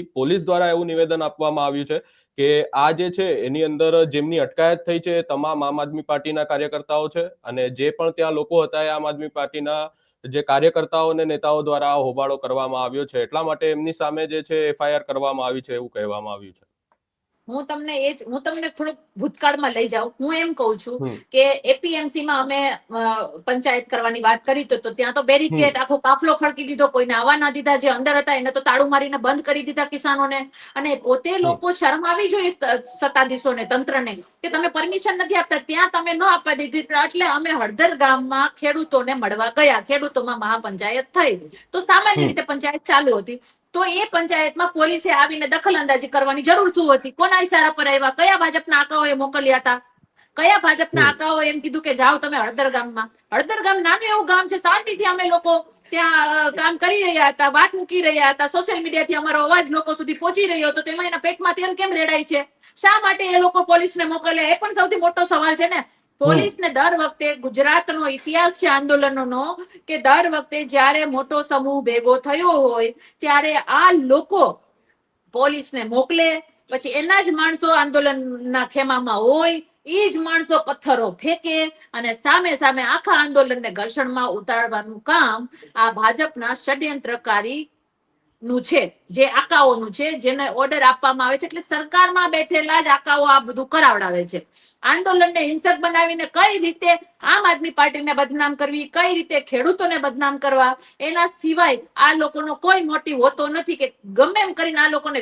Police દ્વારા એવું નિવેદન આપવામાં આવ્યું છે કે આ જે છે એની અંદર જેમની અટકાયત થઈ છે તમામ આમ આદમી પાર્ટીના કાર્યકર્તાઓ છે અને જે પણ ત્યાં લોકો હતા એ આમ આદમી પાર્ટીના જે કાર્યકર્તાઓ અને નેતાઓ દ્વારા આ હોબાળો કરવામાં આવ્યો છે, એટલા માટે એમની સામે જે છે એફઆઈઆર કરવામાં આવી છે એવું કહેવામાં આવ્યું છે. હું તમને થોડુંક ભૂતકાળમાં લઈ જાઉં. હું એમ કહું છું હમ કે એપીએમસી માં અમે પંચાયત કરવાની વાત કરી તો ત્યાં તો હમ બેરિકેડ આખો કાફલો ખડકી દીધો, કોઈને આવવા ના દીધા, જે અંદર હતા એને તો તાળું મારીને બંધ કરી દીધા કિસાનોને. અને પોતે હમ લોકો શરમ આવી જોઈએ સત્તાધીશોને, તંત્રને, કે તમે પરમિશન નથી આપતા, ત્યાં તમે ન આપવા દીધી. એટલે અમે હળદર ગામમાં ખેડૂતોને મળવા ગયા, ખેડૂતોમાં મહાપંચાયત થઈ. તો સામાન્ય હમ રીતે પંચાયત ચાલુ હતી. તો એ પંચાયતમાં પોલીસે આવીને દખલ અંદાજી કરવાની જરૂર શું હતી? કોના ઈશારા પર આવ્યા? કયા ભાજપના આકાઓએ મોકલ્યા હતા? કયા ભાજપના હમ આકાઓએ એમ કીધું કે જાઓ તમે હળદર ગામમાં? હળદર ગામ નાનું એવું ગામ છે, શાંતિથી અમે લોકો ત્યાં કામ કરી રહ્યા હતા, વાત મૂકી રહ્યા હતા, સોશિયલ મીડિયાથી અમારો અવાજ લોકો સુધી પહોંચી રહ્યો હતો. તેમાં એના પેટમાં તેલ કેમ રેડાય છે? શા માટે એ લોકો પોલીસને મોકલે? એ પણ સૌથી મોટો સવાલ છે ને. પોલીસને દર વખતે, ગુજરાતનો ઇતિહાસ છે આંદોલનોનો, કે દર વખતે જ્યારે મોટો સમૂહ ભેગો થયો હોય ત્યારે આ લોકો પોલીસને મોકલે, પછી એના જ માણસો આંદોલનના ખેમામાં હોય, એ જ માણસો પથ્થરો ફેંકે અને સામે સામે આખા આંદોલનને ઘર્ષણમાં ઉતારવાનું કામ આ ભાજપના ષડયંત્રકારી નું છે, જે આકાઓનું છે, જેને ઓર્ડર આપવામાં આવે છે. એટલે સરકારમાં બેઠેલા જ આકાઓ આ બધું કરાવડાવે છે. આંદોલનને હિંસક બનાવીને કઈ રીતે આમ આદમી પાર્ટીને બદનામ કરવી, કઈ રીતે ખેડૂતોને બદનામ કરવા, એના સિવાય આ લોકોનો કોઈ મોટિવ હોતો નથી કે ગમે એમ કરીને આ લોકોને